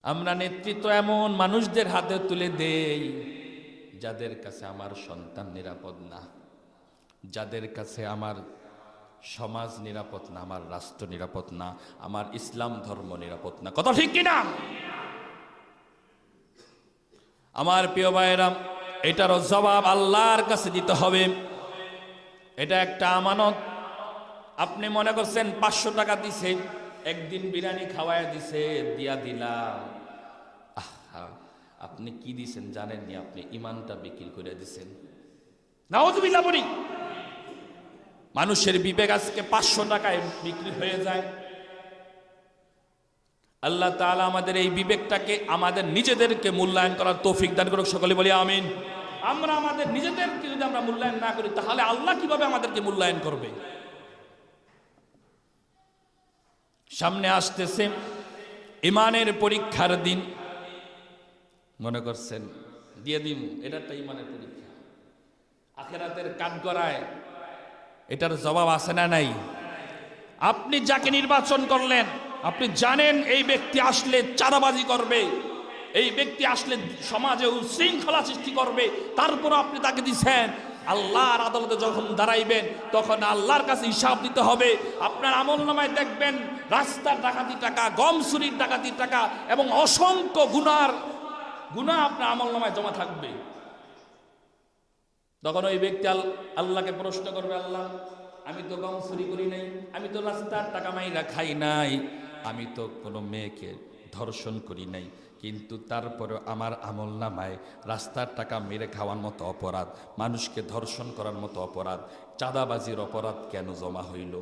আমরা নেতৃত্ব এমন মানুষদের হাতে তুলে দেই যাদের কাছে আমার সন্তান নিরাপদ না, যাদের কাছে আমার সমাজ নিরাপদ না, আমার রাষ্ট্র নিরাপদ না, আমার ইসলাম ধর্ম নিরাপদ না। কথা ঠিক কিনা? আমার প্রিয় ভাইয়েরা, এটারও জবাব আল্লাহর কাছে দিতে হবে। এটা একটা আমানত। আপনি মনে করছেন 500 টাকা দিছে, একদিন বিরিয়ানি খাওয়ায় দিছে, দিয়া দিলাম। আপনি কি দিছেন জানেননি? আপনি ইমানটা বিক্রি করে দিছেন। নাউযুবিল্লাহ বলি। মানুষের বিবেক আজকে 500 টাকায় বিক্রি হয়ে যায়। আল্লাহ তাআলা আমাদের এই বিবেকটাকে, আমাদের নিজেদেরকে মূল্যায়ন করার তৌফিক দান করুক। সকলে বলি আমিন। আমরা আমাদের নিজেদেরকে যদি আমরা মূল্যায়ন না করি, তাহলে আল্লাহ কিভাবে আমাদেরকে মূল্যায়ন করবে? সামনে আসতেছে ইমানের পরীক্ষার দিন। মনে করছেন দিয়ে দিন, এটা একটা ইমানের পরীক্ষা। আখিরাতের কাঠগড়ায় এটার জবাব আছে না নাই? আপনি যাকে নির্বাচন করলেন, আপনি জানেন এই ব্যক্তি আসলে চাঁদাবাজি করবে, এই ব্যক্তি আসলে সমাজে উশৃঙ্খলা সৃষ্টি করবে, তারপর আপনি তাকে দিচ্ছেন। আল্লাহর আদালতে যখন দাঁড়াইবেন, তখন আল্লাহর কাছে হিসাব দিতে হবে। আপনার আমলনামায় দেখবেন রাস্তার ডাকাতি টাকা, গম চুরির ডাকাতি টাকা এবং অসংখ্য গুনাহ আপনার আমলনামায় জমা থাকবে। তখন ওই ব্যক্তি আল্লাহকে প্রশ্ন করবে, আল্লাহ, আমি তো গম চুরি করি নাই, আমি তো রাস্তার টাকা মাইরা খাই নাই, আমি তো কোনো মেয়েকে ধর্ষণ করি নাই, কিন্তু তারপরে আমার আমলনামায় রাস্তার টাকা মেরে খাওয়ার মতো অপরাধ, মানুষকে ধর্ষণ করার মতো অপরাধ, চাঁদাবাজির অপরাধ কেন জমা হইল?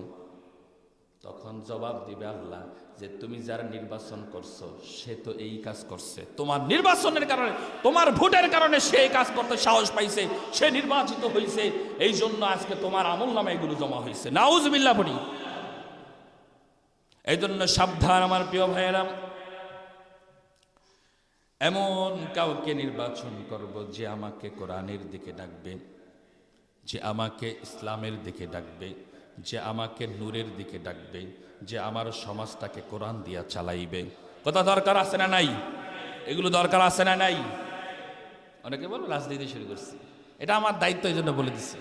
তখন জবাব দিবে আল্লাহ যে তুমি যারা নির্বাচন করছো সে তো এই কাজ করছে, তোমার নির্বাচনের কারণে, তোমার ভোটের কারণে সে এই কাজ করতে সাহস পাইছে, সে নির্বাচিত হয়েছে, এই জন্য আজকে তোমার আমলনামায় এগুলো জমা হয়েছে। নাউযুবিল্লাহ বলি। এই জন্য সাবধান আমার প্রিয় ভাইয়েরা, এমন কাউকে নির্বাচন করব যে আমাকে কোরআনের দিকে ডাকবে, যে আমাকে ইসলামের দিকে ডাকবে, যে আমাকে নূরের দিকে ডাকবে, যে আমার সমাজটাকে কোরআন দিয়া চালাইবে। কথা দরকার আছে না নাই? এগুলো দরকার আছে না নাই? অনেকে বলো রাজনীতি শুরু করছি, এটা আমার দায়িত্ব, এই জন্য বলে দিচ্ছি।